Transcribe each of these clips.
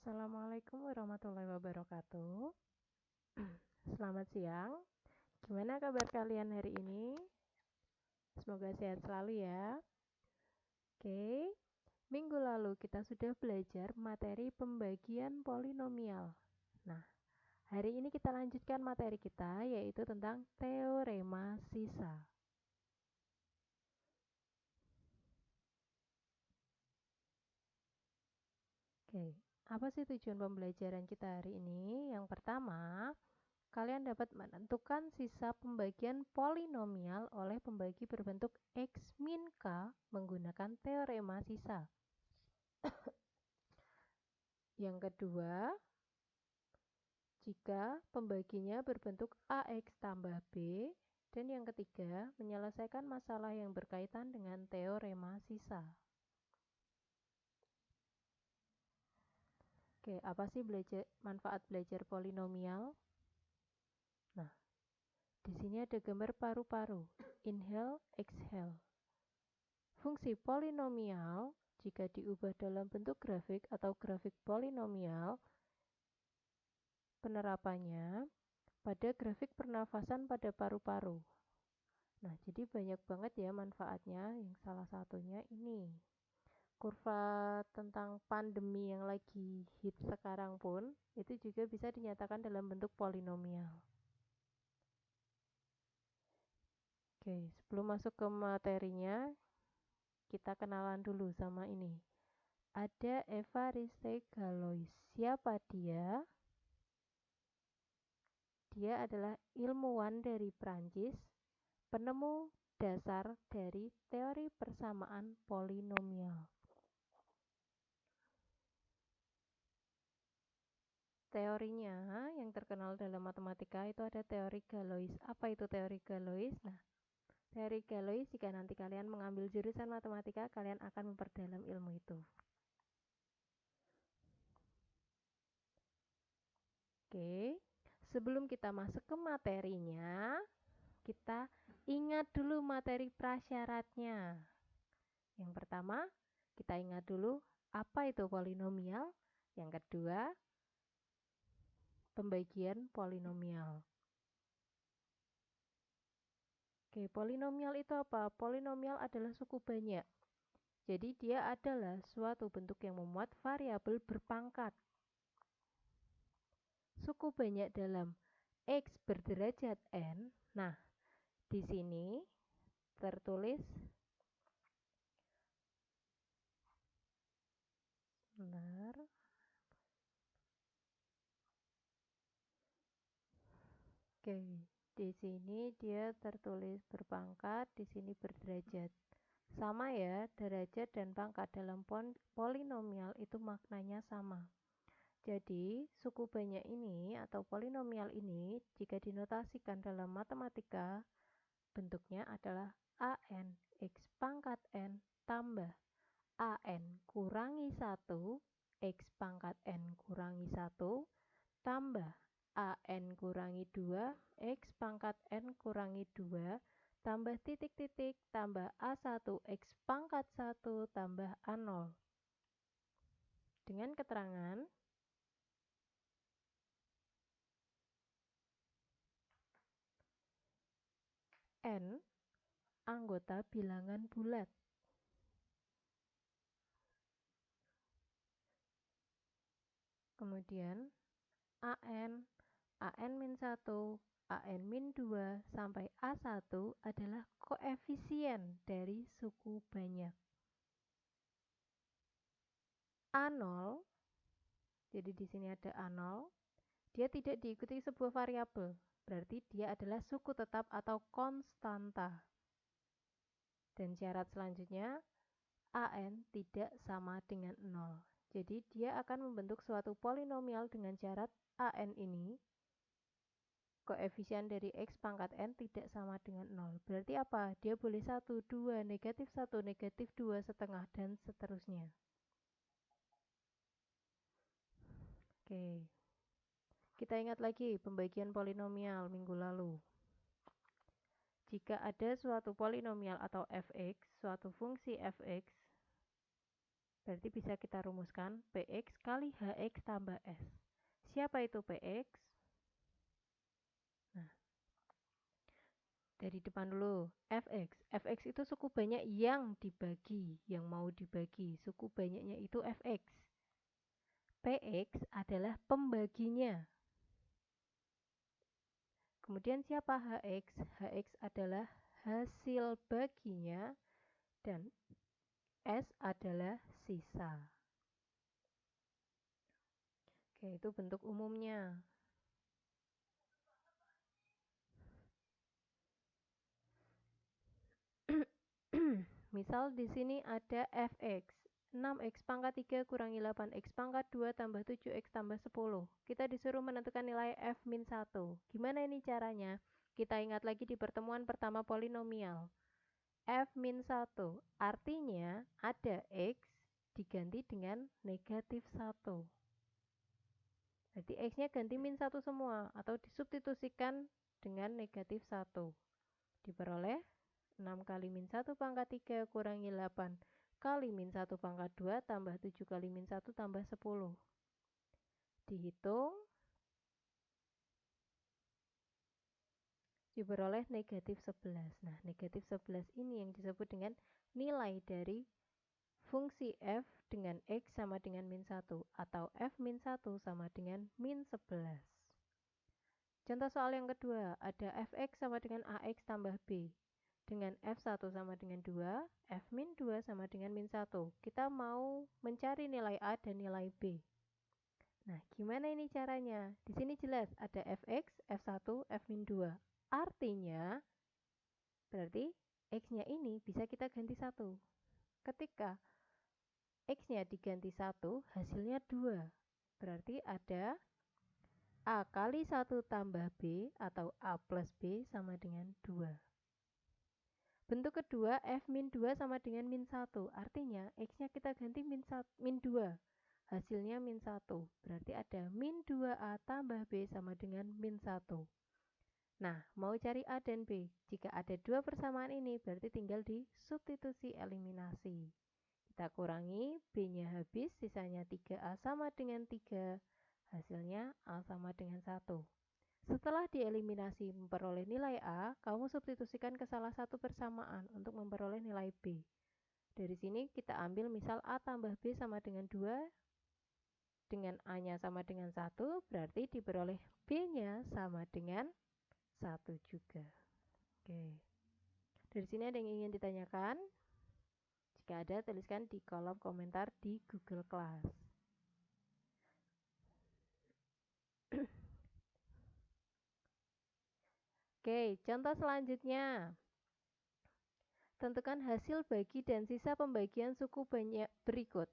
Assalamualaikum warahmatullahi wabarakatuh. Selamat siang. Gimana kabar kalian hari ini? Semoga sehat selalu ya. Oke, minggu lalu kita sudah belajar materi pembagian polinomial. Nah, hari ini kita lanjutkan materi kita yaitu tentang teorema sisa. Oke, apa sih tujuan pembelajaran kita hari ini? Yang pertama, kalian dapat menentukan sisa pembagian polinomial oleh pembagi berbentuk X min K menggunakan teorema sisa. Yang kedua, jika pembaginya berbentuk AX tambah B. Dan yang ketiga, menyelesaikan masalah yang berkaitan dengan teorema sisa. Oke, apa sih manfaat belajar polinomial? Nah, di sini ada gambar paru-paru, inhale, exhale. Fungsi polinomial jika diubah dalam bentuk grafik atau grafik polinomial, penerapannya pada grafik pernafasan pada paru-paru. Nah, jadi banyak banget ya manfaatnya. Yang salah satunya ini. Kurva tentang pandemi yang lagi hit sekarang pun itu juga bisa dinyatakan dalam bentuk polinomial. Oke, sebelum masuk ke materinya, kita kenalan dulu sama ini. Ada Évariste Galois. Siapa dia? Dia adalah ilmuwan dari Prancis, penemu dasar dari teori persamaan polinomial. Teorinya yang terkenal dalam matematika itu ada teori Galois. Apa itu teori Galois? Nah, teori Galois jika nanti kalian mengambil jurusan matematika, kalian akan memperdalam ilmu itu. Oke, sebelum kita masuk ke materinya, kita ingat dulu materi prasyaratnya. Yang pertama, kita ingat dulu apa itu polinomial. Yang kedua, pembagian polinomial. Oke, polinomial itu apa? Polinomial adalah suku banyak. Jadi dia adalah suatu bentuk yang memuat variabel berpangkat. Suku banyak dalam X berderajat N. Nah, di sini tertulis benar. Oke, di sini dia tertulis berpangkat, di sini berderajat. Sama ya, derajat dan pangkat dalam polinomial itu maknanya sama. Jadi, suku banyak ini atau polinomial ini jika dinotasikan dalam matematika, bentuknya adalah AN X pangkat N tambah AN kurangi 1 X pangkat N kurangi 1 tambah AN kurangi 2, X pangkat N kurangi 2, tambah titik-titik, tambah A1, X pangkat 1, tambah A0. Dengan keterangan, N anggota bilangan bulat. Kemudian, AN AN-1, AN-2 sampai A1 adalah koefisien dari suku banyak. A0, jadi di sini ada A0, dia tidak diikuti sebuah variabel, berarti dia adalah suku tetap atau konstanta. Dan syarat selanjutnya, AN tidak sama dengan 0. Jadi dia akan membentuk suatu polinomial dengan syarat AN ini koefisien dari X pangkat N tidak sama dengan 0. Berarti apa? Dia boleh 1, 2, negatif 1, negatif 2 setengah, dan seterusnya. Oke. Kita ingat lagi pembagian polinomial minggu lalu. Jika ada suatu polinomial atau fx, suatu fungsi fx, Berarti bisa kita rumuskan Px kali Hx tambah S. Siapa itu Px? Nah, dari depan dulu. Fx. Fx itu suku banyak yang dibagi, yang mau dibagi. Suku banyaknya itu Fx. Px adalah pembaginya. Kemudian siapa Hx? Hx adalah hasil baginya dan S adalah sisa. Oke, itu bentuk umumnya. Misal di sini ada fx. 6x pangkat 3 kurangi 8x pangkat 2 tambah 7x tambah 10. Kita disuruh menentukan nilai f min 1. Gimana ini caranya? Kita ingat lagi di pertemuan pertama polinomial. F min 1 artinya ada x diganti dengan negatif 1. Jadi x-nya ganti min 1 semua atau disubstitusikan dengan negatif 1. Diperoleh 6 kali min 1 pangkat 3 kurangi 8 kali min 1 pangkat 2 tambah 7 kali min 1 tambah 10. Dihitung. Diperoleh negatif 11. Nah, negatif 11 ini yang disebut dengan nilai dari fungsi f dengan x sama dengan min 1 atau f min 1 sama dengan min 11. Contoh soal yang kedua, ada fx sama dengan ax tambah b. Dengan f1 sama dengan 2, f min 2 sama dengan min 1. Kita mau mencari nilai a dan nilai b. Nah, gimana ini caranya? Di sini jelas ada fx, f1, f min 2. Artinya, berarti x-nya ini bisa kita ganti 1. Ketika x-nya diganti 1, hasilnya 2. Berarti ada a kali 1 tambah b atau a plus b sama dengan 2. Bentuk kedua f min 2 sama dengan min 1. Artinya x-nya kita ganti min 2. Hasilnya min 1. Berarti ada min 2a tambah b sama dengan min 1. Nah, mau cari a dan b. Jika ada dua persamaan ini berarti tinggal di substitusi eliminasi. Kita kurangi, b-nya habis, sisanya 3a sama dengan 3. Hasilnya a sama dengan 1. Setelah dieliminasi memperoleh nilai a, kamu substitusikan ke salah satu persamaan untuk memperoleh nilai b. Dari sini kita ambil misal a tambah b sama dengan 2, dengan a-nya sama dengan 1, berarti diperoleh b-nya sama dengan 1 juga. Oke. Dari sini ada yang ingin ditanyakan? Jika ada, tuliskan di kolom komentar di Google Class. Oke, contoh selanjutnya. Tentukan hasil bagi dan sisa pembagian suku banyak berikut.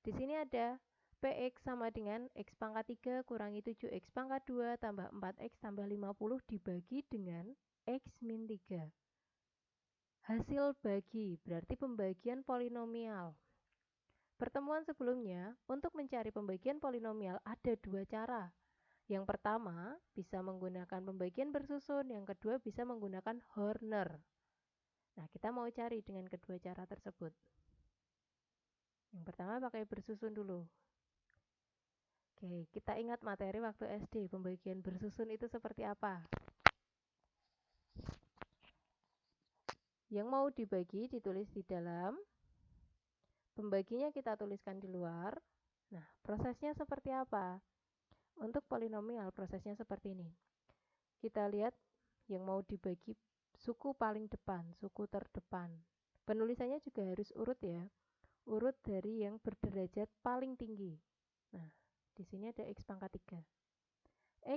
Di sini ada Px sama dengan x pangkat 3 kurangi 7x pangkat 2 tambah 4x tambah 50 dibagi dengan x min 3. Hasil bagi berarti pembagian polinomial. Pertemuan sebelumnya, untuk mencari pembagian polinomial ada dua cara. Yang pertama, bisa menggunakan pembagian bersusun. Yang kedua, bisa menggunakan Horner. Nah, kita mau cari dengan kedua cara tersebut. Yang pertama, pakai bersusun dulu. Oke, kita ingat materi waktu SD. Pembagian bersusun itu seperti apa? Yang mau dibagi ditulis di dalam. Pembaginya kita tuliskan di luar. Nah, prosesnya seperti apa? Untuk polinomial, prosesnya seperti ini. Kita lihat yang mau dibagi suku paling depan, suku terdepan. Penulisannya juga harus urut ya. Urut dari yang berderajat paling tinggi. Nah, di sini ada x pangkat 3.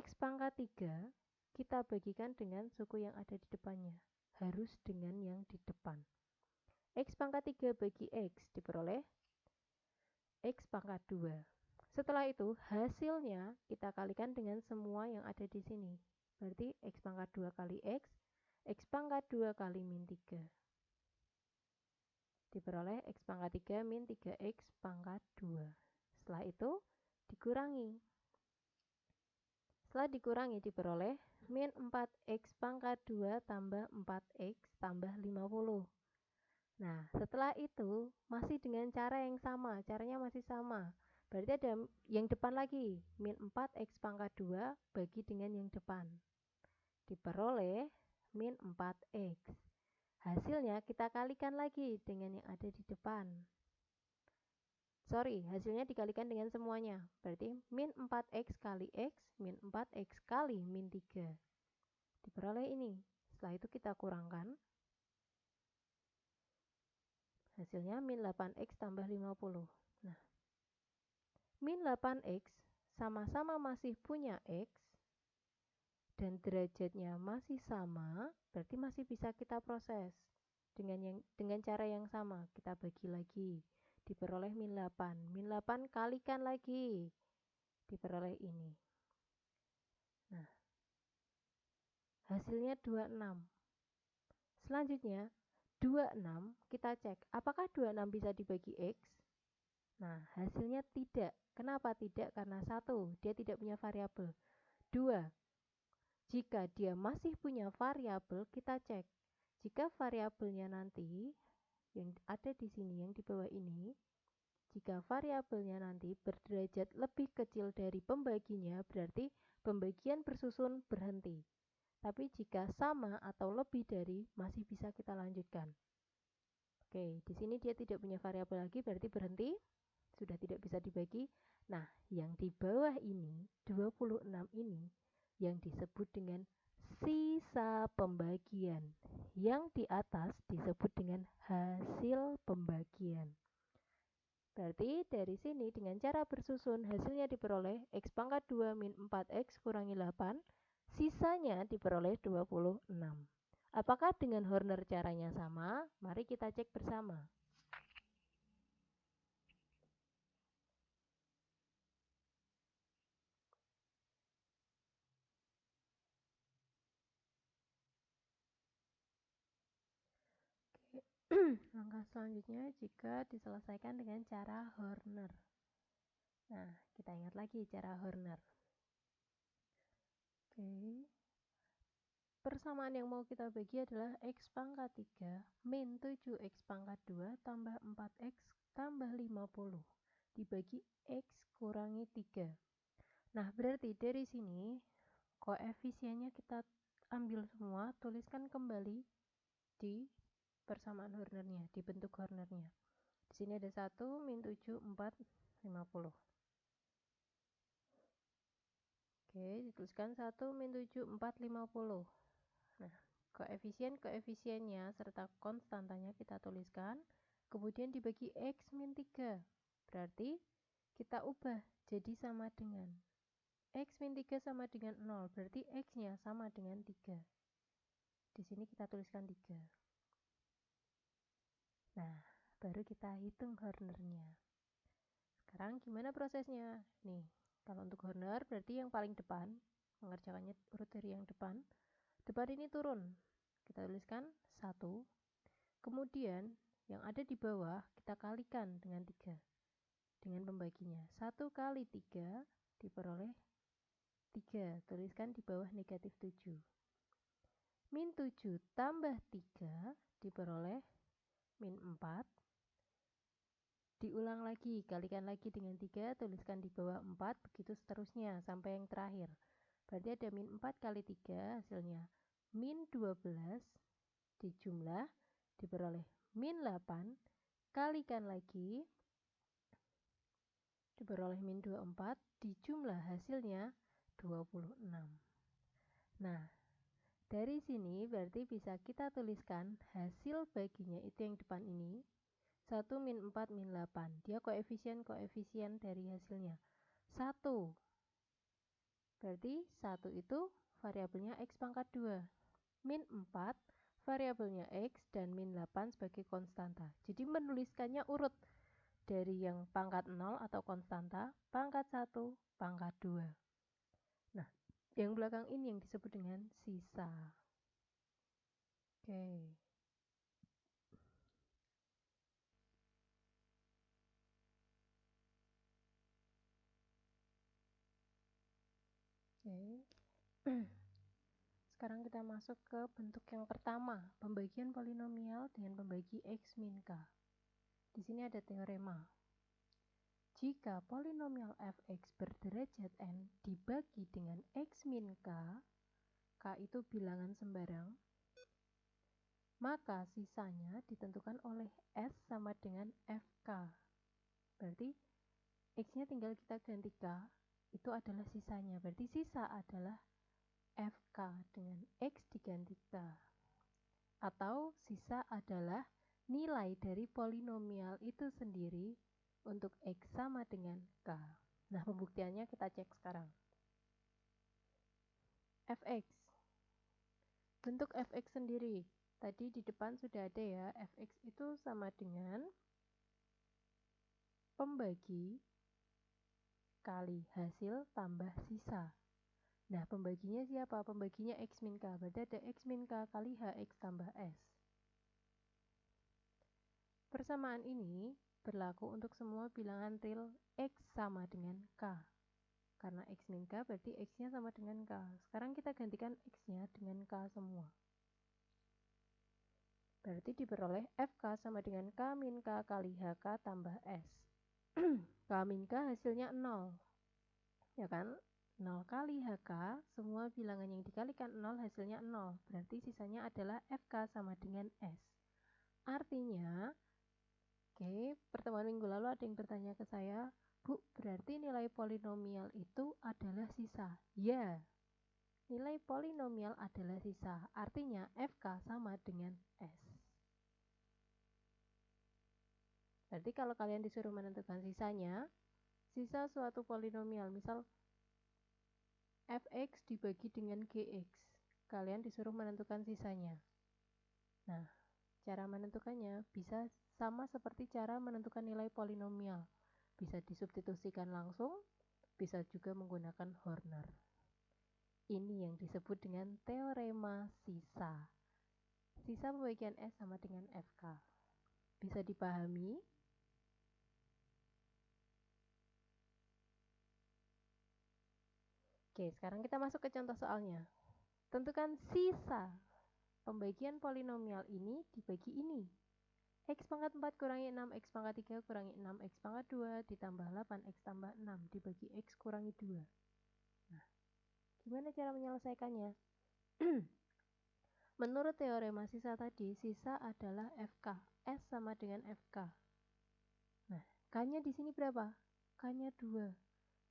X pangkat 3 kita bagikan dengan suku yang ada di depannya. Harus dengan yang di depan. X pangkat 3 bagi x diperoleh x pangkat 2. Setelah itu, hasilnya kita kalikan dengan semua yang ada di sini. Berarti x pangkat 2 kali x pangkat 2 kali min 3. Diperoleh x pangkat 3 min 3x pangkat 2. Setelah itu, dikurangi. Setelah dikurangi, diperoleh min 4x pangkat 2 tambah 4x tambah 50. Nah, setelah itu masih dengan cara yang sama, caranya masih sama. Berarti ada yang depan lagi, min 4x pangkat 2 bagi dengan yang depan. Diperoleh min 4x. Hasilnya kita kalikan lagi dengan yang ada di depan. Sorry, hasilnya dikalikan dengan semuanya. Berarti min 4x kali x, min 4x kali min 3. Diperoleh ini. Setelah itu kita kurangkan. Hasilnya min 8x tambah 50. Nah, min 8x sama-sama masih punya x dan derajatnya masih sama, berarti masih bisa kita proses dengan cara yang sama. Kita bagi lagi, diperoleh min 8. Min 8 kalikan lagi, diperoleh ini. Nah, hasilnya 26. Selanjutnya, 26 kita cek, apakah 26 bisa dibagi x? Nah, hasilnya tidak. Kenapa tidak? Karena 1, dia tidak punya variabel. 2, jika dia masih punya variabel, kita cek. Jika variabelnya nanti yang ada di sini, yang di bawah ini, jika variabelnya nanti berderajat lebih kecil dari pembaginya, berarti pembagian bersusun berhenti. Tapi jika sama atau lebih dari, masih bisa kita lanjutkan. Oke, di sini dia tidak punya variabel lagi, berarti berhenti. Sudah tidak bisa dibagi. Nah, yang di bawah ini, 26 ini, yang disebut dengan sisa pembagian. Yang di atas disebut dengan hasil pembagian. Berarti dari sini dengan cara bersusun hasilnya diperoleh x pangkat 2 min 4x kurangi 8, sisanya diperoleh 26. Apakah dengan Horner caranya sama? Mari kita cek bersama. Langkah selanjutnya jika diselesaikan dengan cara Horner. Nah, kita ingat lagi cara Horner. Oke. Persamaan yang mau kita bagi adalah x pangkat 3 min 7x pangkat 2 tambah 4x tambah 50 dibagi x kurangi 3. Nah, berarti dari sini koefisiennya kita ambil semua, tuliskan kembali di persamaan Hornernya, di bentuk Hornernya. Di sini ada 1 min 7 4 50. Oke, dituliskan 1 min 7 4 50. Nah, koefisiennya serta konstantanya kita tuliskan, kemudian dibagi x min 3. Berarti kita ubah jadi sama dengan x min 3 sama dengan 0, berarti x-nya sama dengan 3. Di sini kita tuliskan 3. Nah, baru kita hitung Hornernya. Sekarang gimana prosesnya? Nih, kalau untuk Horner berarti yang paling depan, mengerjakannya urut dari yang depan. Depan ini turun. Kita tuliskan 1. Kemudian yang ada di bawah kita kalikan dengan 3. Dengan pembaginya. 1 kali 3 diperoleh 3. Tuliskan di bawah negatif 7. Min 7 tambah 3 diperoleh min 4. Diulang lagi, kalikan lagi dengan 3, tuliskan di bawah 4, begitu seterusnya sampai yang terakhir. Berarti ada min 4 kali 3, hasilnya min 12 dijumlah, diperoleh min 8, kalikan lagi, diperoleh min 24, dijumlah hasilnya 26. Nah, dari sini berarti bisa kita tuliskan hasil baginya itu yang depan ini. 1 min 4 min 8. Dia koefisien dari hasilnya. 1. Berarti 1 itu variabelnya x pangkat 2. Min 4 variabelnya x dan min 8 sebagai konstanta. Jadi menuliskannya urut dari yang pangkat 0 atau konstanta, pangkat 1, pangkat 2. Nah, yang belakang ini yang disebut dengan sisa. Oke. Oke. sekarang kita masuk ke bentuk yang pertama, pembagian polinomial dengan pembagi X min K. Di sini ada teorema. Jika polinomial fx berderajat n dibagi dengan X min K, K itu bilangan sembarang, maka sisanya ditentukan oleh S sama dengan FK. Berarti X-nya tinggal kita ganti K, itu adalah sisanya. Berarti sisa adalah FK dengan X diganti K. Atau sisa adalah nilai dari polinomial itu sendiri untuk X sama dengan K. Nah, pembuktiannya kita cek sekarang. Fx. Bentuk Fx sendiri. Tadi di depan sudah ada ya, Fx itu sama dengan pembagi kali hasil tambah sisa. Nah, pembaginya siapa? Pembaginya X min K. Berarti ada X min K kali HX tambah S. Persamaan ini berlaku untuk semua bilangan real X sama dengan K. Karena X min K berarti X-nya sama dengan K. Sekarang kita gantikan X-nya dengan K semua. Berarti diperoleh FK sama dengan K min K kali HK tambah S. K min K hasilnya 0. Ya kan? 0 kali HK, semua bilangan yang dikalikan 0 hasilnya 0. Berarti sisanya adalah FK sama dengan S. Artinya, pertemuan minggu lalu ada yang bertanya ke saya, Bu, berarti nilai polinomial itu adalah sisa? Ya, nilai polinomial adalah sisa. Artinya, FK sama dengan S. Berarti kalau kalian disuruh menentukan sisanya, sisa suatu polinomial, misal fx dibagi dengan gx, kalian disuruh menentukan sisanya. Nah, cara menentukannya bisa sama seperti cara menentukan nilai polinomial. Bisa disubstitusikan langsung, bisa juga menggunakan Horner. Ini yang disebut dengan teorema sisa. Sisa pembagian S sama dengan FK. Bisa dipahami? Oke, sekarang kita masuk ke contoh soalnya. Tentukan sisa pembagian polinomial ini dibagi ini. X pangkat 4 kurangi 6, X pangkat 3 kurangi 6, X pangkat 2 ditambah 8, X tambah 6 dibagi X kurangi 2. Nah, gimana cara menyelesaikannya? Menurut teorema sisa tadi, sisa adalah FK. S sama dengan FK. Nah, K-nya di sini berapa? K-nya 2.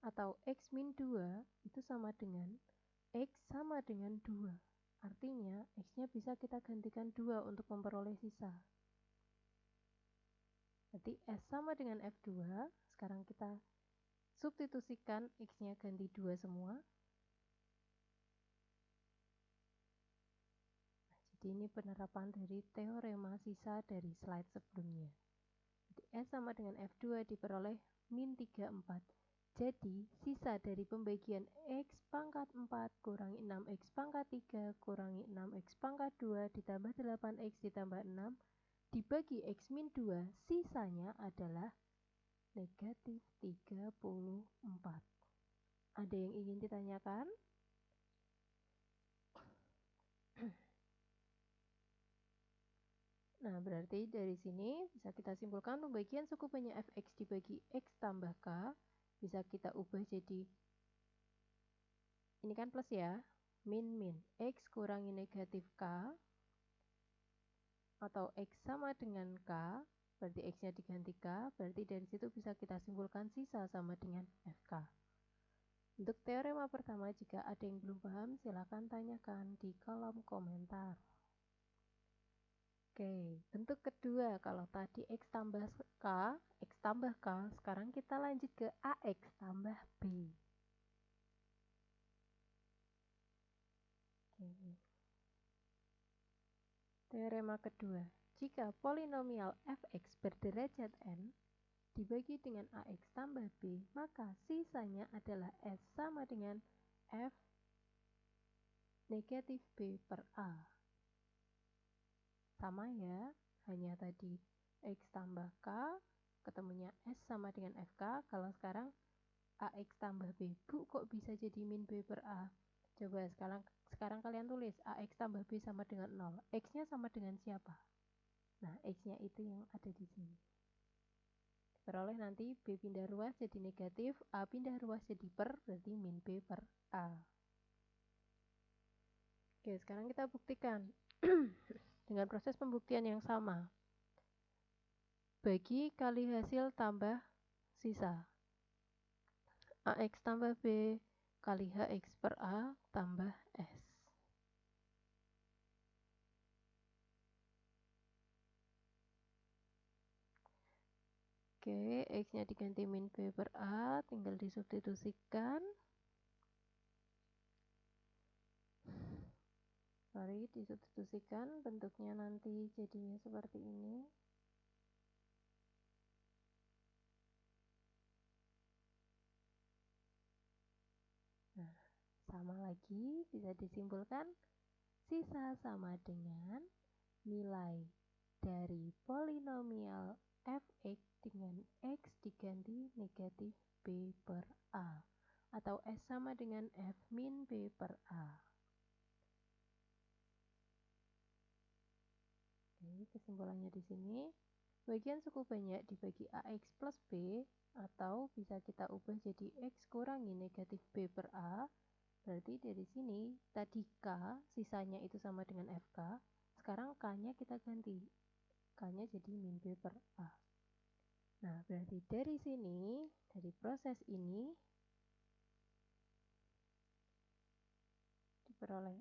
Atau X min 2 itu sama dengan X sama dengan 2. Artinya, X-nya bisa kita gantikan 2 untuk memperoleh sisa. Berarti S sama dengan F2. Sekarang kita substitusikan X-nya ganti 2 semua. Nah, jadi ini penerapan dari teorema sisa dari slide sebelumnya. Jadi S sama dengan F2 diperoleh min 34. Jadi, sisa dari pembagian X pangkat 4 kurangi 6X pangkat 3 kurangi 6X pangkat 2 ditambah 8X ditambah 6 dibagi X min 2, sisanya adalah negatif 34. Ada yang ingin ditanyakan? Nah, berarti dari sini bisa kita simpulkan pembagian suku banyak fx dibagi x tambah k bisa kita ubah jadi, ini kan plus ya, min x kurangi negatif k, atau x sama dengan k, berarti x-nya diganti k, berarti dari situ bisa kita simpulkan sisa sama dengan fk. Untuk teorema pertama, jika ada yang belum paham, silakan tanyakan di kolom komentar. Oke, bentuk kedua, kalau tadi X tambah K, sekarang kita lanjut ke AX tambah B. Oke. Teorema kedua, jika polinomial fx berderajat n dibagi dengan AX tambah B, maka sisanya adalah S sama dengan F negatif B per A. Sama ya, hanya tadi X tambah K, ketemunya S sama dengan FK. Kalau sekarang AX tambah B, Bu kok bisa jadi min B per A? Coba sekarang kalian tulis AX tambah B sama dengan 0. X-nya sama dengan siapa? Nah, X-nya itu yang ada di sini. Diperoleh nanti B pindah ruas jadi negatif, A pindah ruas jadi per, berarti min B per A. Oke, sekarang kita buktikan dengan proses pembuktian yang sama. Bagi kali hasil tambah sisa. AX tambah B kali HX per A tambah S. Oke, X-nya diganti min B per A, tinggal disubstitusikan. Disubstitusikan, bentuknya nanti jadinya seperti ini. Nah, sama lagi, bisa disimpulkan sisa sama dengan nilai dari polinomial fx dengan x diganti negatif b per a, atau s sama dengan f min b per a. Oke, kesimpulannya di sini, bagian suku banyak dibagi ax plus b, atau bisa kita ubah jadi x kurangi negatif b per a. Berarti dari sini, tadi k, sisanya itu sama dengan fk, sekarang k-nya kita ganti. K-nya jadi min b per a. Nah, berarti dari sini, dari proses ini, diperoleh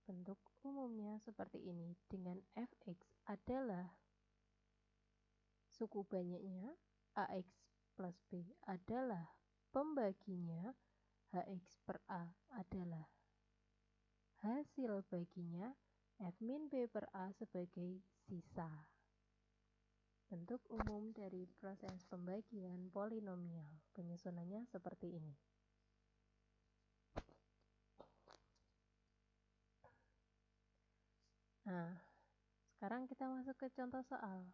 bentuk umumnya seperti ini, dengan fx adalah suku banyaknya, ax plus b adalah pembaginya, hx per a adalah hasil baginya, f min b per a sebagai sisa. Bentuk umum dari proses pembagian polinomial, penyusunannya seperti ini. Nah, sekarang kita masuk ke contoh soal.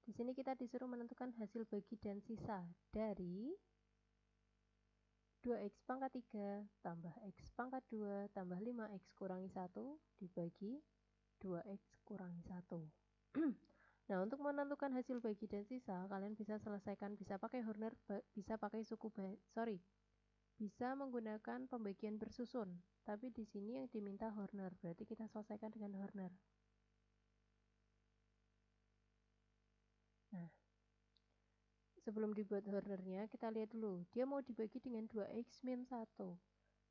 Di sini kita disuruh menentukan hasil bagi dan sisa dari 2x pangkat 3 tambah x pangkat 2 tambah 5x kurangi 1 dibagi 2x kurangi 1. Nah, untuk menentukan hasil bagi dan sisa, kalian bisa selesaikan, bisa pakai Horner, bisa pakai bisa menggunakan pembagian bersusun. Tapi di sini yang diminta Horner, berarti kita selesaikan dengan Horner. Nah, sebelum dibuat Hornernya, kita lihat dulu. Dia mau dibagi dengan 2x min 1.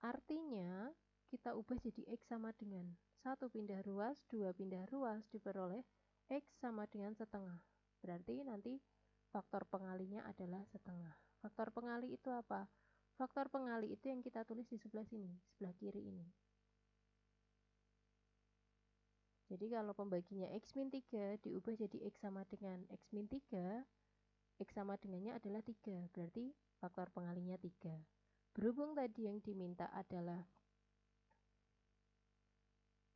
Artinya, kita ubah jadi x sama dengan 1 pindah ruas, 2 pindah ruas, diperoleh x sama dengan setengah. Berarti nanti faktor pengalinya adalah setengah. Faktor pengali itu apa? Faktor pengali itu yang kita tulis di sebelah sini, sebelah kiri ini. Jadi kalau pembaginya x min 3 diubah jadi x sama dengan x min 3, x sama dengannya adalah 3, berarti faktor pengalinya 3. Berhubung tadi yang diminta adalah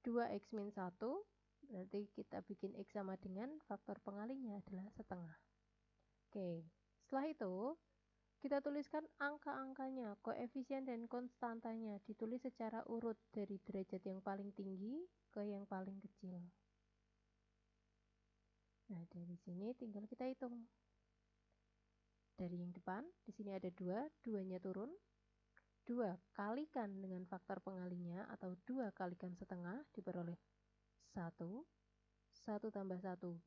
2x min 1, berarti kita bikin x sama dengan faktor pengalinya adalah setengah. Oke, setelah itu kita tuliskan angka-angkanya, koefisien dan konstantanya, ditulis secara urut dari derajat yang paling tinggi ke yang paling kecil. Nah, dari sini tinggal kita hitung. Dari yang depan, di sini ada 2, 2-nya turun. 2 kalikan dengan faktor pengalinya atau 2 kalikan setengah diperoleh 1. 1 tambah 1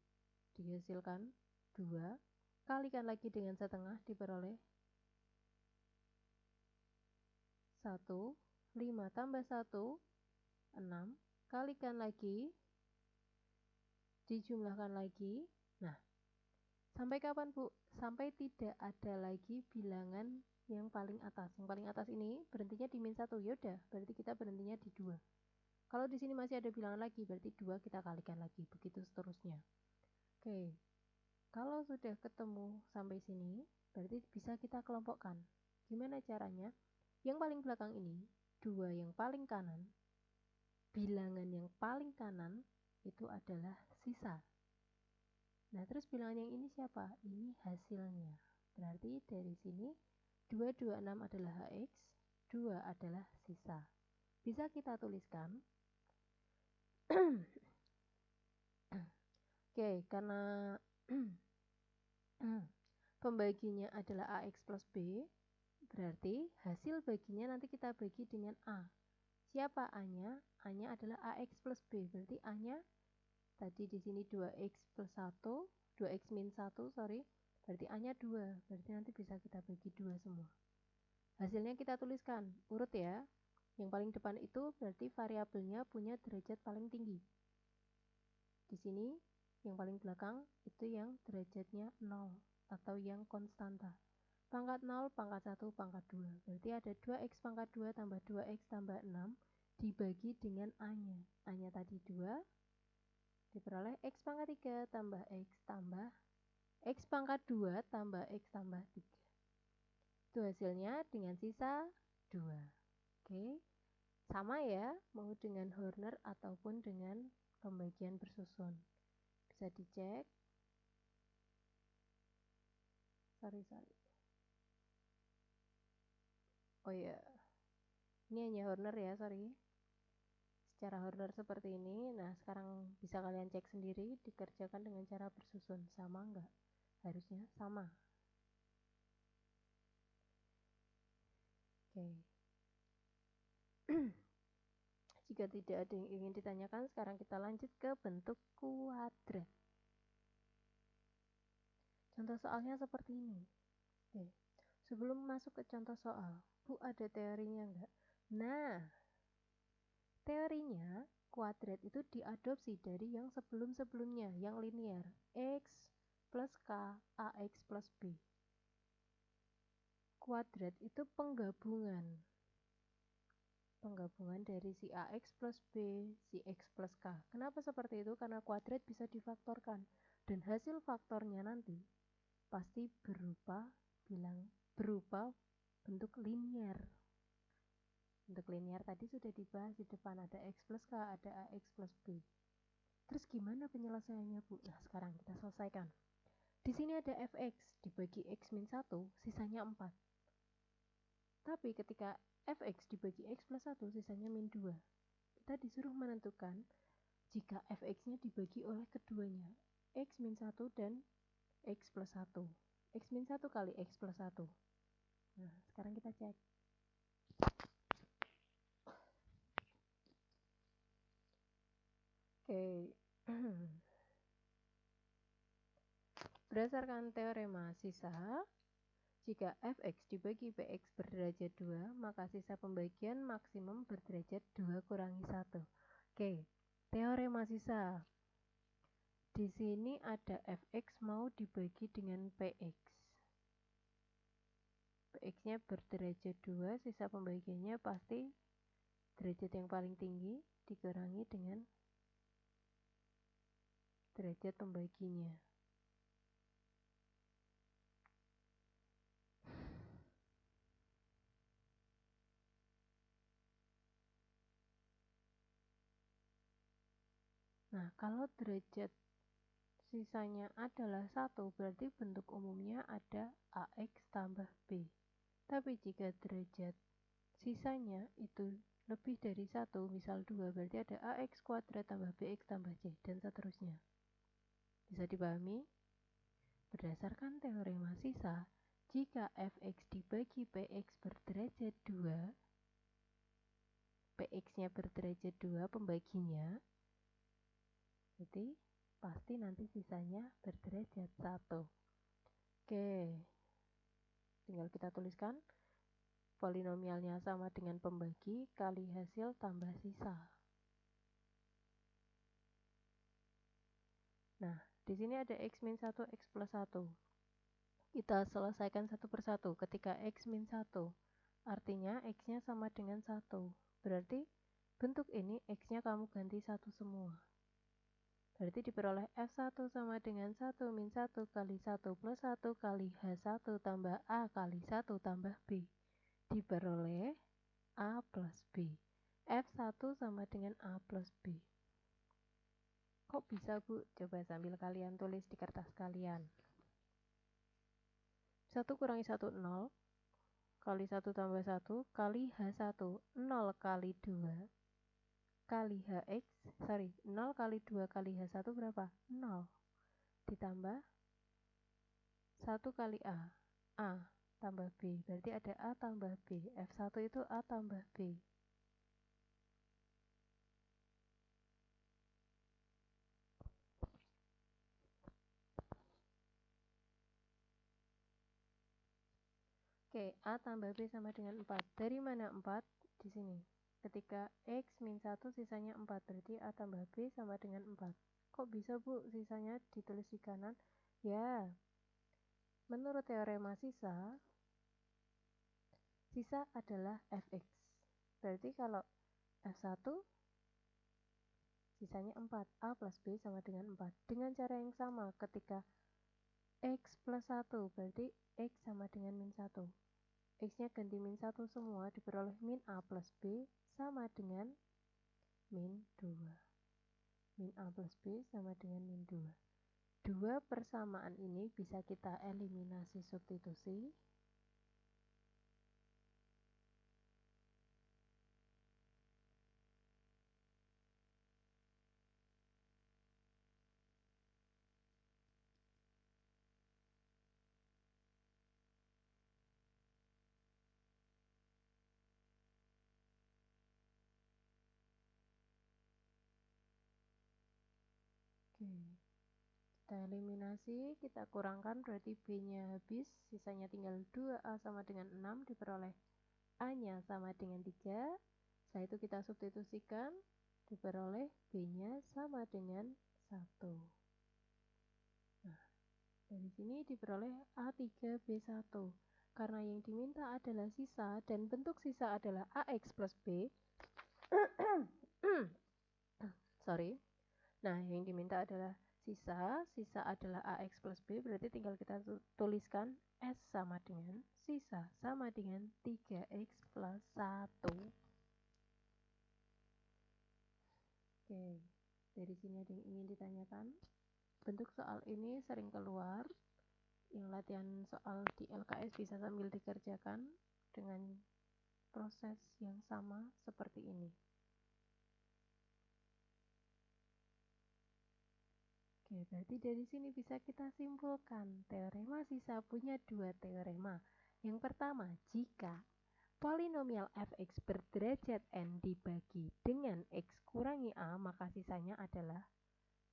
dihasilkan 2. Kalikan lagi dengan setengah diperoleh 1. 5 tambah 1 6, kalikan lagi, dijumlahkan lagi. Nah, sampai kapan Bu? Sampai tidak ada lagi bilangan yang paling atas. Yang paling atas ini berhentinya di min 1. Yaudah, berarti kita berhentinya di 2. Kalau di sini masih ada bilangan lagi, berarti 2 kita kalikan lagi. Begitu seterusnya. Oke, kalau sudah ketemu sampai sini, berarti bisa kita kelompokkan. Gimana caranya? Yang paling belakang ini, 2 yang paling kanan, bilangan yang paling kanan itu adalah sisa. Nah, terus bilangan yang ini siapa? Ini hasilnya. Berarti dari sini 226 adalah HX, 2 adalah sisa. Bisa kita tuliskan. Oke, karena pembaginya adalah AX plus B, berarti hasil baginya nanti kita bagi dengan A. Siapa A-nya? A-nya adalah AX plus B, berarti A-nya tadi di sini 2X plus 1, 2X min 1, sorry. Berarti A-nya 2, berarti nanti bisa kita bagi 2 semua. Hasilnya kita tuliskan, urut ya. Yang paling depan itu berarti variabelnya punya derajat paling tinggi. Di sini yang paling belakang itu yang derajatnya 0 atau yang konstanta. Pangkat 0, pangkat 1, pangkat 2. Berarti ada 2x pangkat 2 tambah 2x tambah 6 dibagi dengan A-nya. A-nya tadi 2, diperoleh x pangkat 3 tambah x pangkat 2 tambah x tambah 3. Itu hasilnya dengan sisa 2. Oke, sama ya, mau dengan Horner ataupun dengan pembagian bersusun. Bisa dicek. Sorry. Oh ya, ini hanya Horner ya, sorry. Secara Horner seperti ini. Nah, sekarang bisa kalian cek sendiri, dikerjakan dengan cara bersusun. Sama enggak? Harusnya sama. Oke. Jika tidak ada yang ingin ditanyakan, sekarang kita lanjut ke bentuk kuadrat. Contoh soalnya seperti ini. Oke. Sebelum masuk ke contoh soal, Bu ada teorinya enggak? Nah, teorinya kuadrat itu diadopsi dari yang sebelum-sebelumnya, yang linear. X plus K, AX plus B. Kuadrat itu penggabungan dari si AX plus B, si X plus K. Kenapa seperti itu? Karena kuadrat bisa difaktorkan. Dan hasil faktornya nanti pasti berupa bentuk linear. Bentuk linear tadi sudah dibahas di depan, ada X plus K, ada AX plus B. Terus gimana penyelesaiannya, Bu? Nah, sekarang kita selesaikan. Di sini ada fx dibagi x min 1, sisanya 4. Tapi ketika fx dibagi x plus 1, sisanya min 2. Kita disuruh menentukan jika fx-nya dibagi oleh keduanya, x min 1 dan x plus 1. X min 1 kali x plus 1. Nah, sekarang kita cek. Oke. Berdasarkan teorema sisa, jika fx dibagi px berderajat 2, maka sisa pembagian maksimum berderajat 2 kurangi 1. Oke, teorema sisa. Di sini ada fx mau dibagi dengan px. Px-nya berderajat 2, sisa pembagiannya pasti derajat yang paling tinggi dikurangi dengan derajat pembaginya. Nah, kalau derajat sisanya adalah 1, berarti bentuk umumnya ada AX tambah B. Tapi jika derajat sisanya itu lebih dari 1, misal 2, berarti ada AX kuadrat tambah BX tambah C, dan seterusnya. Bisa dipahami? Berdasarkan teorema sisa, jika fx dibagi px berderajat 2, px-nya berderajat 2 pembaginya, jadi pasti nanti sisanya berderajat 1. Oke, tinggal kita tuliskan polinomialnya sama dengan pembagi kali hasil tambah sisa. Nah, di sini ada x min 1, x plus 1. Kita selesaikan satu persatu. Ketika x min 1, artinya x-nya sama dengan 1. Berarti bentuk ini x-nya kamu ganti 1 semua. Berarti diperoleh F1 sama dengan 1 min 1 kali 1 plus 1 kali H1 tambah A kali 1 tambah B. Diperoleh A plus B. F1 sama dengan A plus B. Kok bisa, Bu? Coba sambil kalian tulis di kertas kalian. 1 kurangi 1, 0. kali 1 tambah 1 kali H1. 0 kali 2 kali HX, 0 kali 2 kali H1 berapa? 0. Ditambah 1 kali A tambah B. Berarti ada A tambah B. F1 itu A tambah B. Oke, A tambah B sama dengan 4. Dari mana 4? Di sini. Ketika X min 1 sisanya 4. Berarti A tambah B sama dengan 4. Kok bisa, Bu, sisanya ditulis di kanan? Ya, menurut teorema sisa adalah Fx. Berarti kalau F1 sisanya 4. A plus B sama dengan 4. Dengan cara yang sama, ketika X plus 1 berarti X sama dengan min 1. X-nya ganti min 1 semua, diperoleh min A plus B sama dengan min 2. Min A plus B sama dengan min 2. Dua persamaan ini bisa kita eliminasi substitusi. Oke. Kita eliminasi, kita kurangkan, berarti B-nya habis, sisanya tinggal 2A sama dengan 6, diperoleh A-nya sama dengan 3. Setelah itu kita substitusikan, diperoleh B-nya sama dengan 1. Nah, dari sini diperoleh A3B1. Karena yang diminta adalah sisa dan bentuk sisa adalah AX plus B. Nah, yang diminta adalah sisa adalah AX plus B, berarti tinggal kita tuliskan S sama dengan sisa sama dengan 3X plus 1. Oke, dari sini ada yang ingin ditanyakan? Bentuk soal ini sering keluar, yang latihan soal di LKS bisa sambil dikerjakan dengan proses yang sama seperti ini. Oke, berarti dari sini bisa kita simpulkan teorema sisa punya dua teorema. Yang pertama, jika polinomial fx berderajat n dibagi dengan x kurangi a, maka sisanya adalah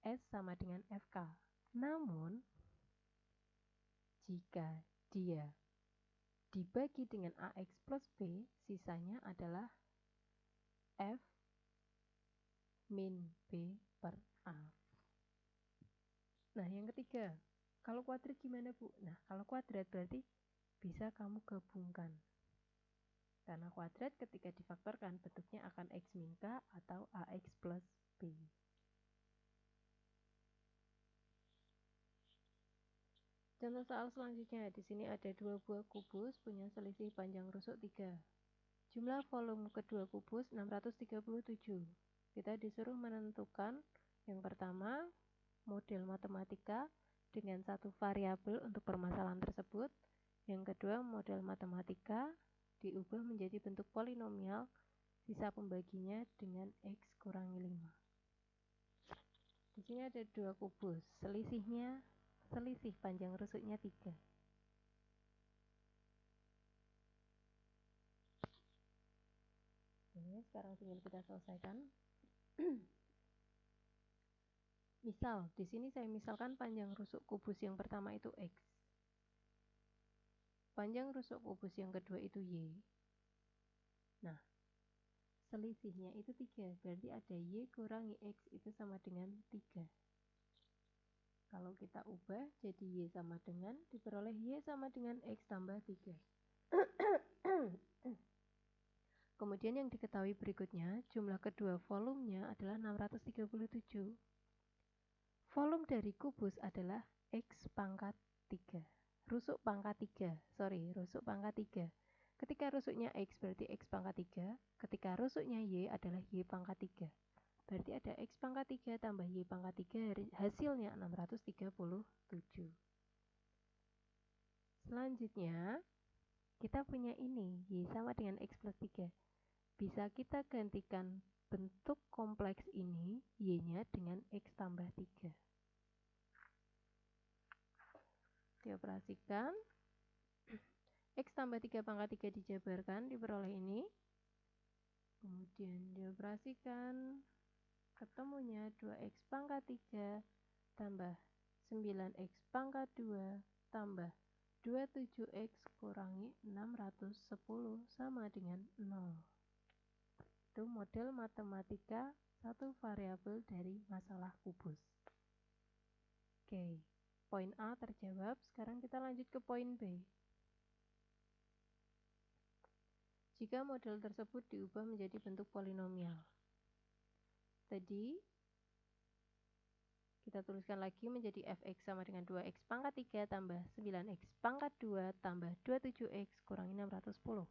s sama dengan fk. Namun, jika dia dibagi dengan ax plus b, sisanya adalah f min b per a. Nah, yang ketiga, kalau kuadrat gimana, Bu? Nah, kalau kuadrat berarti bisa kamu gabungkan. Karena kuadrat ketika difaktorkan bentuknya akan x min k atau ax plus b. Contoh soal selanjutnya, di sini ada dua buah kubus punya selisih panjang rusuk 3. Jumlah volume kedua kubus 637. Kita disuruh menentukan yang pertama model matematika dengan satu variabel untuk permasalahan tersebut. Yang kedua, model matematika diubah menjadi bentuk polinomial, sisa pembaginya dengan X kurangi 5. Di sini ada dua kubus, selisih panjang rusuknya 3. Oke, sekarang tinggal kita selesaikan. Misal, di sini saya misalkan panjang rusuk kubus yang pertama itu X. Panjang rusuk kubus yang kedua itu Y. Nah, selisihnya itu 3. Berarti ada Y kurangi X itu sama dengan 3. Kalau kita ubah jadi Y sama dengan, diperoleh Y sama dengan X tambah 3. Kemudian yang diketahui berikutnya, jumlah kedua volumenya adalah 637. Volume dari kubus adalah X pangkat 3. Rusuk pangkat 3. Ketika rusuknya X berarti X pangkat 3. Ketika rusuknya Y adalah Y pangkat 3. Berarti ada X pangkat 3 tambah Y pangkat 3, hasilnya 637. Selanjutnya, kita punya ini, Y sama dengan X plus 3. Bisa kita gantikan bentuk kompleks ini, Y-nya dengan X tambah 3. Dioperasikan. X tambah 3 pangkat 3 dijabarkan, diperoleh ini. Kemudian dioperasikan, ketemunya 2X pangkat 3 tambah 9X pangkat 2 tambah 27X kurangi 610 sama dengan 0. Itu model matematika satu variabel dari masalah kubus. Oke, poin A terjawab. Sekarang kita lanjut ke poin B. Jika model tersebut diubah menjadi bentuk polinomial. Tadi kita tuliskan lagi menjadi fx sama dengan 2x pangkat 3 tambah 9x pangkat 2 tambah 27x kurangi 610.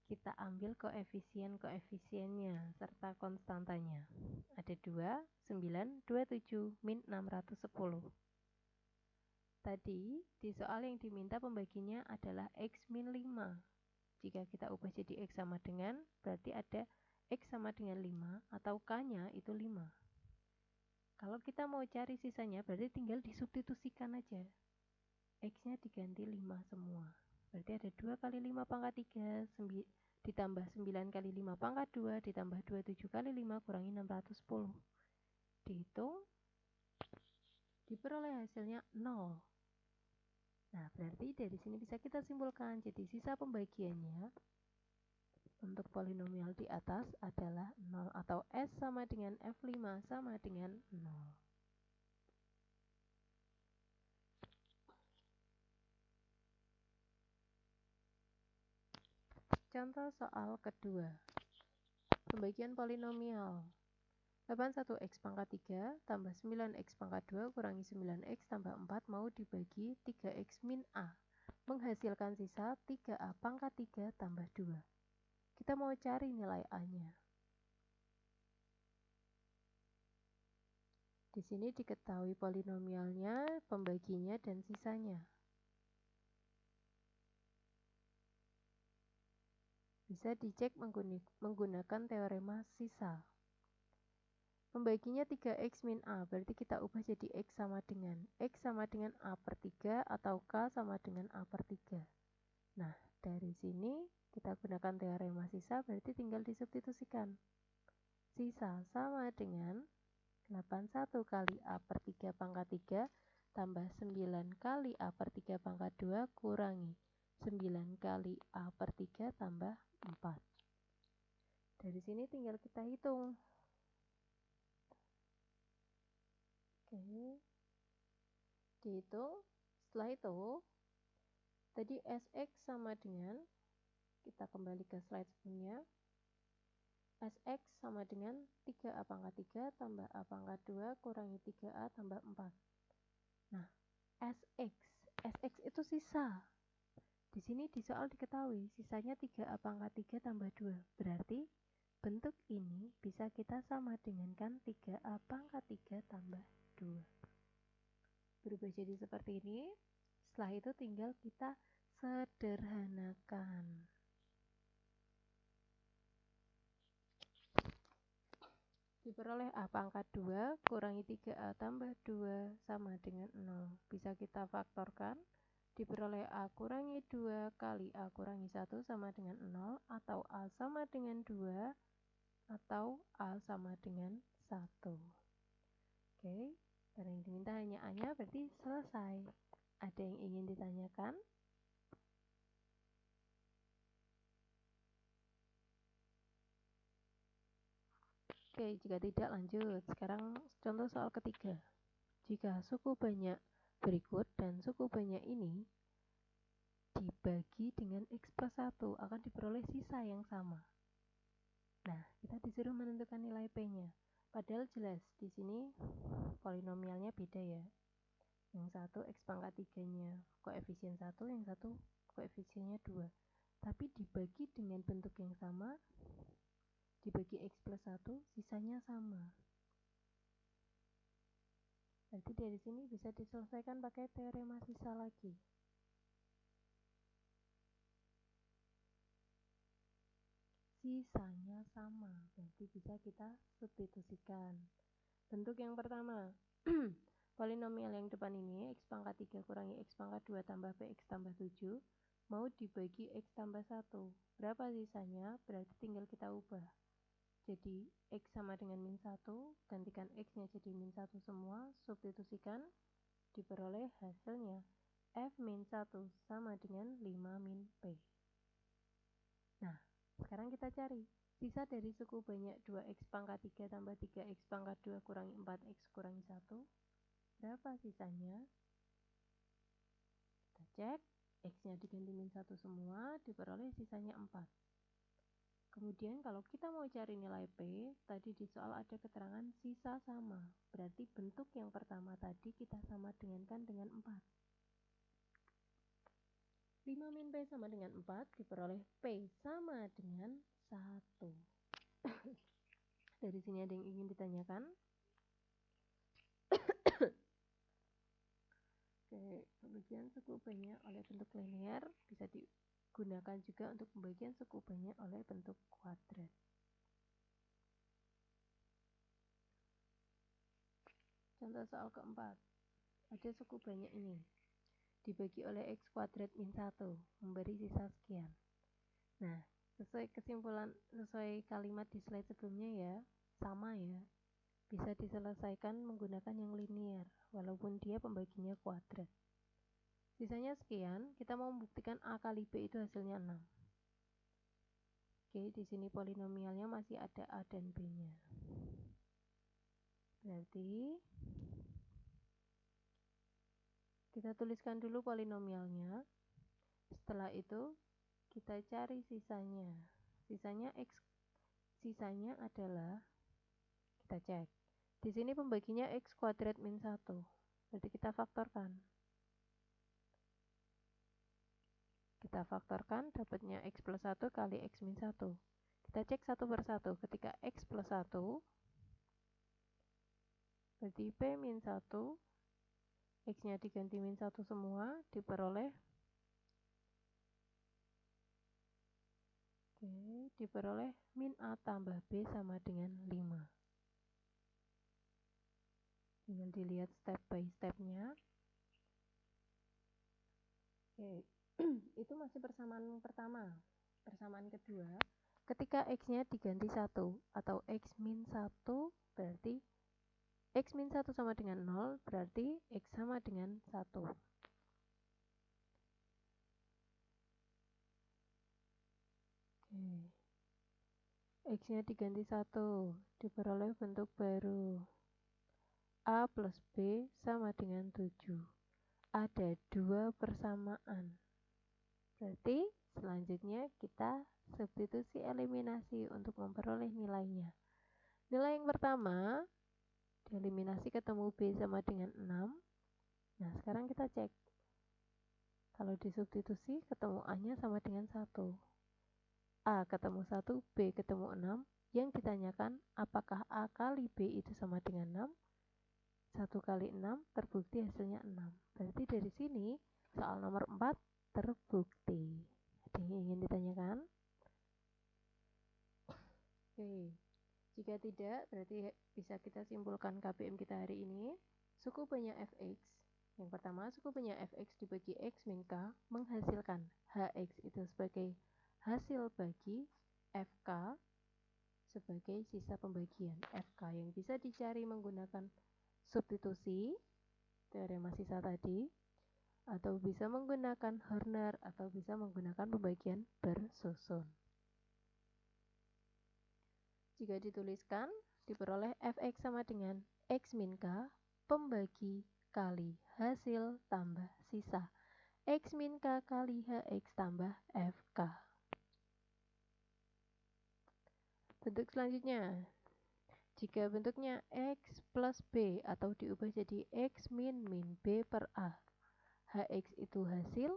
Kita ambil koefisien-koefisiennya serta konstantanya. Ada 2, 9, 27, min 610. Tadi di soal yang diminta pembaginya adalah x min 5. Jika kita ubah jadi x sama dengan, berarti ada x sama dengan 5 atau k-nya itu 5. Kalau kita mau cari sisanya, berarti tinggal disubstitusikan aja. X-nya diganti 5 semua. Berarti ada 2 kali 5 pangkat 3, ditambah 9 kali 5 pangkat 2, ditambah 27 kali 5, kurangi 610. Dihitung, diperoleh hasilnya 0. Nah, berarti dari sini bisa kita simpulkan, jadi sisa pembagiannya untuk polinomial di atas adalah 0 atau S sama dengan F5 sama dengan 0. Contoh soal kedua. Pembagian polinomial. 81x pangkat 3 tambah 9x pangkat 2 kurangi 9x tambah 4 mau dibagi 3x min A. Menghasilkan sisa 3A pangkat 3 tambah 2. Kita mau cari nilai A-nya. Di sini diketahui polinomialnya, pembaginya, dan sisanya. Bisa dicek menggunakan teorema sisa. Pembaginya 3x min A, berarti kita ubah jadi X sama dengan A per 3 atau K sama dengan A per 3. Nah, dari sini kita gunakan teorema sisa, berarti tinggal disubstitusikan. Sisa sama dengan 81 kali A per 3 pangkat 3 tambah 9 kali A per 3 pangkat 2 kurangi 9 kali A per 3 tambah 4. Dari sini tinggal kita hitung. Oke. Dihitung. Setelah itu, tadi Sx sama dengan, kita kembali ke slide sebelumnya, Sx sama dengan 3A pangkat 3 tambah A pangkat 2 kurangi 3A tambah 4. Nah, Sx itu sisa. Di sini di soal diketahui sisanya 3A pangkat 3 tambah 2. Berarti bentuk ini bisa kita sama dengankan 3A pangkat 3 tambah 2. Berubah jadi seperti ini. Setelah itu tinggal kita sederhanakan. Diperoleh A pangkat 2 kurangi 3A tambah 2 sama dengan 0. Bisa kita faktorkan. Diperoleh A kurangi 2 kali A kurangi 1 sama dengan 0. Atau A sama dengan 2 atau A sama dengan 1. Oke. Karena yang diminta hanya A-nya, berarti selesai. Ada yang ingin ditanyakan? Oke, jika tidak lanjut. Sekarang contoh soal ketiga. Jika suku banyak berikut dan suku banyak ini dibagi dengan X plus 1 akan diperoleh sisa yang sama. Nah, kita disuruh menentukan nilai P-nya. Padahal jelas di sini polinomialnya beda ya. Yang satu X pangkat 3-nya koefisien 1, yang satu koefisiennya 2. Tapi dibagi dengan bentuk yang sama, dibagi X plus 1, sisanya sama. Berarti dari sini bisa diselesaikan pakai teorema sisa lagi. sisanya sama. Berarti bisa kita substitusikan. Bentuk yang pertama, polinomial yang depan ini, x pangkat 3 kurangi x pangkat 2 tambah bx tambah 7, mau dibagi x tambah 1. Berapa sisanya? Berarti tinggal kita ubah. Jadi, x sama dengan min 1, gantikan x-nya jadi min 1 semua, substitusikan, diperoleh hasilnya. F min 1 sama dengan 5 min P. Nah, sekarang kita cari. Sisa dari suku banyak 2x pangkat 3 tambah 3x pangkat 2 kurangi 4x kurangi 1. Berapa sisanya? Kita cek. X-nya diganti min 1 semua, diperoleh sisanya 4. Kemudian kalau kita mau cari nilai P, tadi di soal ada keterangan sisa sama. Berarti bentuk yang pertama tadi kita sama dengankan dengan 4. 5 min P sama dengan 4, diperoleh P sama dengan 1. Dari sini ada yang ingin ditanyakan? Oke, pembagian suku banyak oleh bentuk linear bisa digunakan juga untuk pembagian suku banyak oleh bentuk kuadrat. Contoh soal keempat. Ada suku banyak ini. Dibagi oleh x kuadrat min 1, memberi sisa sekian. Nah, sesuai kalimat di slide sebelumnya ya, sama ya. Bisa diselesaikan menggunakan yang linear, walaupun dia pembaginya kuadrat. Sisanya sekian, kita mau membuktikan A kali B itu hasilnya 6. Oke, di sini polinomialnya masih ada A dan B-nya. Berarti kita tuliskan dulu polinomialnya. Setelah itu kita cari sisanya. Sisanya adalah, kita cek. Di sini pembaginya x kuadrat min 1. Berarti kita faktorkan. Kita faktorkan, dapatnya x plus 1 kali x min 1. Kita cek satu per satu. Ketika x plus 1, berarti p min 1, x-nya diganti min 1 semua, diperoleh min A tambah B sama dengan 5. Tinggal dilihat step by step-nya. Oke, itu masih persamaan pertama. Persamaan kedua, ketika x-nya diganti 1 atau x min 1, berarti x min 1 sama dengan 0, berarti x sama dengan 1. X-nya diganti 1, diperoleh bentuk baru. A plus B sama dengan 7. Ada 2 persamaan. Berarti selanjutnya kita substitusi eliminasi untuk memperoleh nilainya. Nilai yang pertama, dieliminasi ketemu B sama dengan 6. Nah, sekarang kita cek. Kalau disubstitusi ketemu A-nya sama dengan 1. A ketemu 1, B ketemu 6. Yang ditanyakan apakah A kali B itu sama dengan 6? 1 kali 6 terbukti hasilnya 6. Berarti dari sini soal nomor 4 terbukti. Ada yang ingin ditanyakan? Oke. Jika tidak, berarti bisa kita simpulkan KBM kita hari ini. Suku banyak fx. Yang pertama, suku banyak fx dibagi x min k menghasilkan hx itu sebagai hasil bagi fk sebagai sisa pembagian fk yang bisa dicari menggunakan substitusi teorema sisa tadi, atau bisa menggunakan Horner, atau bisa menggunakan pembagian bersusun. Jika dituliskan, diperoleh fx sama dengan x min k pembagi kali hasil tambah sisa x min k kali hx tambah fk. Bentuk selanjutnya, jika bentuknya x plus b atau diubah jadi x min b per a, hx itu hasil,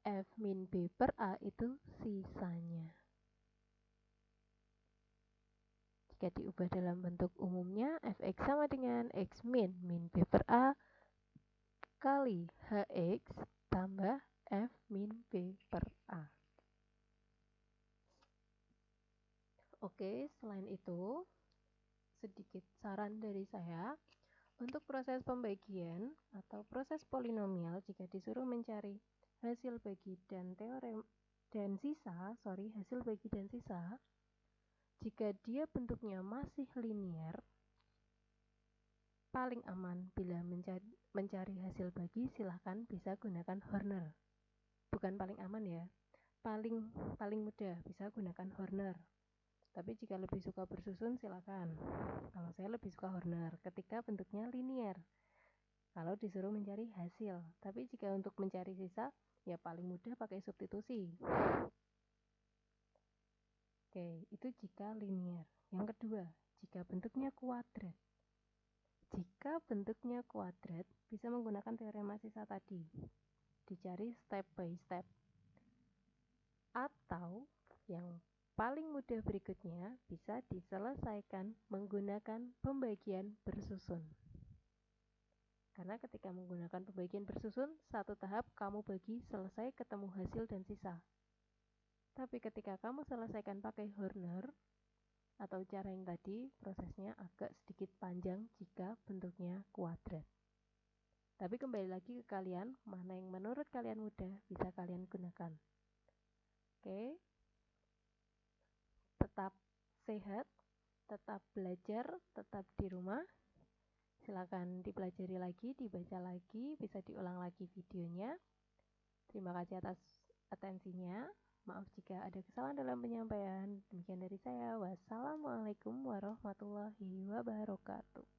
f min b per a itu sisanya. Jika diubah dalam bentuk umumnya, fx sama dengan x min b per a kali hx tambah f min b per a. Oke, selain itu, sedikit saran dari saya, untuk proses pembagian atau proses polinomial jika disuruh mencari hasil bagi dan hasil bagi dan sisa, jika dia bentuknya masih linier, paling aman bila mencari hasil bagi silahkan bisa gunakan Horner. Bukan paling aman ya, paling mudah bisa gunakan Horner. Tapi jika lebih suka bersusun silakan. Kalau saya lebih suka Horner ketika bentuknya linier. Kalau disuruh mencari hasil, tapi jika untuk mencari sisa ya paling mudah pakai substitusi. Oke, itu jika linier. Yang kedua, jika bentuknya kuadrat. Jika bentuknya kuadrat, bisa menggunakan teorema sisa tadi. Dicari step by step. Atau yang paling mudah berikutnya bisa diselesaikan menggunakan pembagian bersusun. Karena ketika menggunakan pembagian bersusun, satu tahap kamu bagi selesai ketemu hasil dan sisa. Tapi ketika kamu selesaikan pakai Horner atau cara yang tadi, prosesnya agak sedikit panjang jika bentuknya kuadrat. Tapi kembali lagi ke kalian, mana yang menurut kalian mudah bisa kalian gunakan. Oke. Tetap sehat, tetap belajar, tetap di rumah. Silakan dipelajari lagi, dibaca lagi, bisa diulang lagi videonya. Terima kasih atas atensinya. Maaf jika ada kesalahan dalam penyampaian. Demikian dari saya. Wassalamualaikum warahmatullahi wabarakatuh.